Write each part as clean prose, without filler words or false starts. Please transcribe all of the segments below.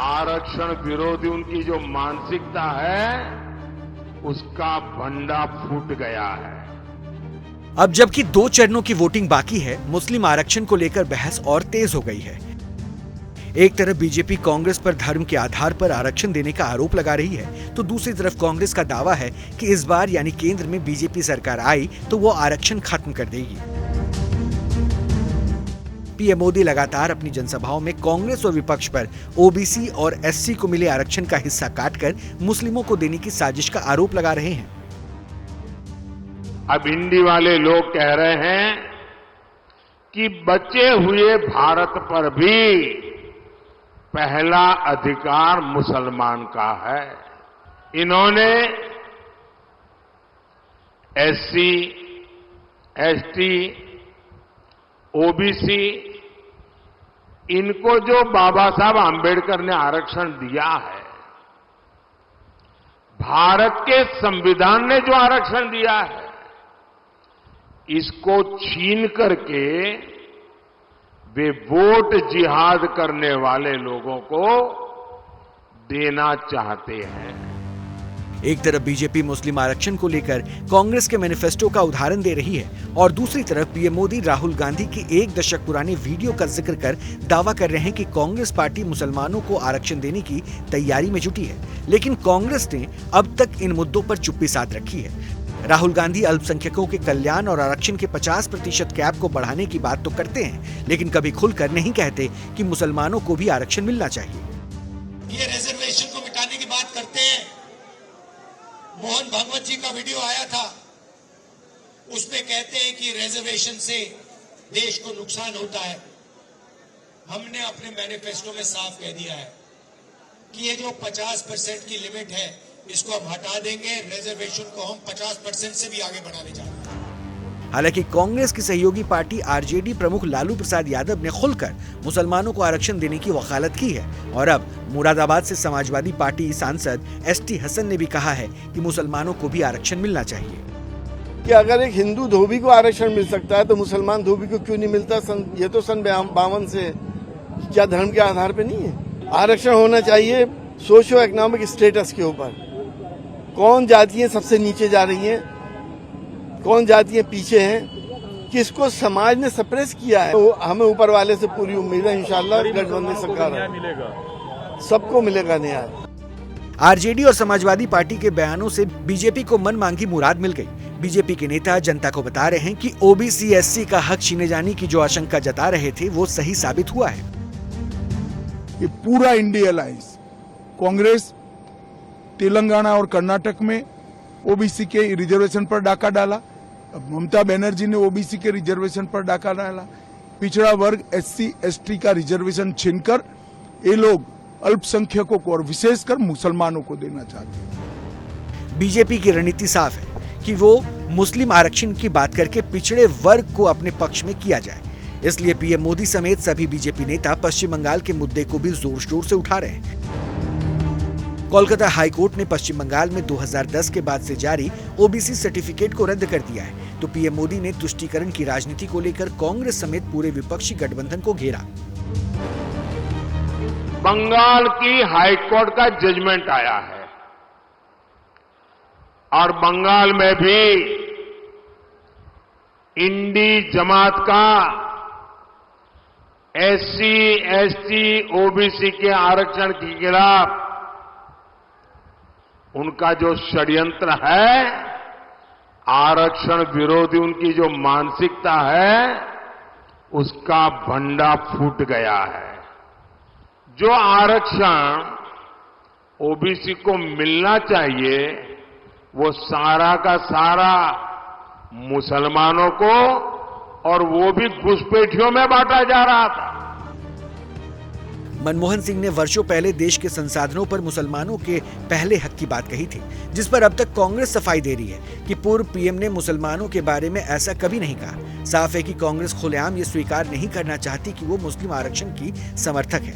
आरक्षण विरोधी उनकी जो मानसिकता है उसका भंडा फूट गया है। अब जबकि 2 चरणों की वोटिंग बाकी है, मुस्लिम आरक्षण को लेकर बहस और तेज हो गई है। एक तरफ बीजेपी कांग्रेस पर धर्म के आधार पर आरक्षण देने का आरोप लगा रही है, तो दूसरी तरफ कांग्रेस का दावा है कि इस बार यानी केंद्र में बीजेपी सरकार आई तो वो आरक्षण खत्म कर देगी। पीएम मोदी लगातार अपनी जनसभाओं में कांग्रेस और विपक्ष पर ओबीसी और एससी को मिले आरक्षण का हिस्सा काटकर मुस्लिमों को देने की साजिश का आरोप लगा रहे हैं। अब इंडी वाले लोग कह रहे हैं कि बचे हुए भारत पर भी पहला अधिकार मुसलमान का है। इन्होंने एससी, एसटी, ओबीसी इनको जो बाबा साहब आंबेडकर ने आरक्षण दिया है, भारत के संविधान ने जो आरक्षण दिया है, इसको छीन करके वे वोट जिहाद करने वाले लोगों को देना चाहते हैं। एक तरफ बीजेपी मुस्लिम आरक्षण को लेकर कांग्रेस के मैनिफेस्टो का उदाहरण दे रही है और दूसरी तरफ पीएम मोदी राहुल गांधी की 1 दशक पुराने वीडियो का जिक्र कर दावा कर रहे हैं कि कांग्रेस पार्टी मुसलमानों को आरक्षण देने की तैयारी में जुटी है। लेकिन कांग्रेस ने अब तक इन मुद्दों पर चुप्पी साध रखी है। राहुल गांधी अल्पसंख्यकों के कल्याण और आरक्षण के 50% कैप को बढ़ाने की बात तो करते हैं, लेकिन कभी खुलकर नहीं कहते कि मुसलमानों को भी आरक्षण मिलना चाहिए। ये रिजर्वेशन को मिटाने की बात करते हैं। मोहन भागवत जी का वीडियो आया था, उसमें कहते हैं कि रिजर्वेशन से देश को नुकसान होता है। हमने अपने मैनिफेस्टो में साफ कह दिया है कि ये जो 50% की लिमिट है, इसको हम हटा देंगे। रिजर्वेशन को हम 50% से भी आगे बढ़ाने जा रहे हैं। हालांकि कांग्रेस की सहयोगी पार्टी आरजेडी प्रमुख लालू प्रसाद यादव ने खुलकर मुसलमानों को आरक्षण देने की वकालत की है और अब मुरादाबाद से समाजवादी पार्टी सांसद एसटी हसन ने भी कहा है कि मुसलमानों को भी आरक्षण मिलना चाहिए। कि अगर एक हिंदू धोबी को आरक्षण मिल सकता है तो मुसलमान धोबी को क्यों नहीं मिलता? ये तो सन 52 से क्या धर्म के आधार पर नहीं है? आरक्षण होना चाहिए सोशियो इकोनॉमिक स्टेटस के ऊपर। कौन जातियां सबसे नीचे जा रही हैं, कौन जातियां पीछे हैं, किसको समाज ने सप्रेस किया है। तो हमें ऊपर वाले से पूरी उम्मीद है, इंशाल्लाह गठबंधन सरकार सबको मिलेगा न्याय। आरजेडी और समाजवादी पार्टी के बयानों से बीजेपी को मन मांगी मुराद मिल गई। बीजेपी के नेता जनता को बता रहे हैं कि ओबीसी एससी का हक छीने जाने की जो आशंका जता रहे थे वो सही साबित हुआ है। ये पूरा इंडिया अलायंस कांग्रेस तेलंगाना और कर्नाटक में ओबीसी के रिजर्वेशन पर डाका डाला, ममता बनर्जी ने ओबीसी के रिजर्वेशन पर डाका डाला, पिछड़ा वर्ग एससी एसटी का रिजर्वेशन छीनकर ये लोग अल्पसंख्यकों को और विशेषकर मुसलमानों को देना चाहते हैं। बीजेपी की रणनीति साफ है कि वो मुस्लिम आरक्षण की बात करके पिछड़े वर्ग को अपने पक्ष में किया जाए। इसलिए पीएम मोदी समेत सभी बीजेपी नेता पश्चिम बंगाल के मुद्दे को भी जोर शोर से उठा रहे हैं। कोलकाता हाईकोर्ट ने पश्चिम बंगाल में 2010 के बाद से जारी ओबीसी सर्टिफिकेट को रद्द कर दिया है, तो पीएम मोदी ने तुष्टीकरण की राजनीति को लेकर कांग्रेस समेत पूरे विपक्षी गठबंधन को घेरा। बंगाल की हाईकोर्ट का जजमेंट आया है और बंगाल में भी इंडी जमात का एससी, एसटी, ओबीसी के आरक्षण के खिलाफ उनका जो षड्यंत्र है, आरक्षण विरोधी उनकी जो मानसिकता है, उसका भंडा फूट गया है। जो आरक्षण ओबीसी को मिलना चाहिए, वो सारा का सारा मुसलमानों को, और वो भी घुसपैठियों में बांटा जा रहा था। मनमोहन सिंह ने वर्षों पहले देश के संसाधनों पर मुसलमानों के पहले हक की बात कही थी, जिस पर अब तक कांग्रेस सफाई दे रही है कि पूर्व पीएम ने मुसलमानों के बारे में ऐसा कभी नहीं कहा। साफ है कि कांग्रेस खुलेआम ये स्वीकार नहीं करना चाहती कि वो मुस्लिम आरक्षण की समर्थक है।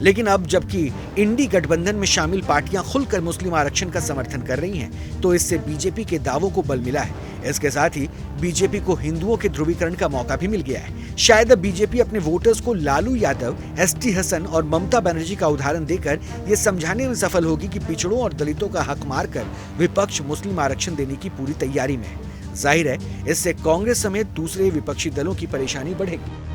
लेकिन अब जबकि इंडी गठबंधन में शामिल पार्टियां खुलकर मुस्लिम आरक्षण का समर्थन कर रही हैं, तो इससे बीजेपी के दावों को बल मिला है। इसके साथ ही बीजेपी को हिंदुओं के ध्रुवीकरण का मौका भी मिल गया है। शायद अब बीजेपी अपने वोटर्स को लालू यादव, एसटी हसन और ममता बनर्जी का उदाहरण देकर ये समझाने में सफल होगी कि पिछड़ों और दलितों का हक मारकर विपक्ष मुस्लिम आरक्षण देने की पूरी तैयारी में है। जाहिर है, इससे कांग्रेस समेत दूसरे विपक्षी दलों की परेशानी बढ़ेगी।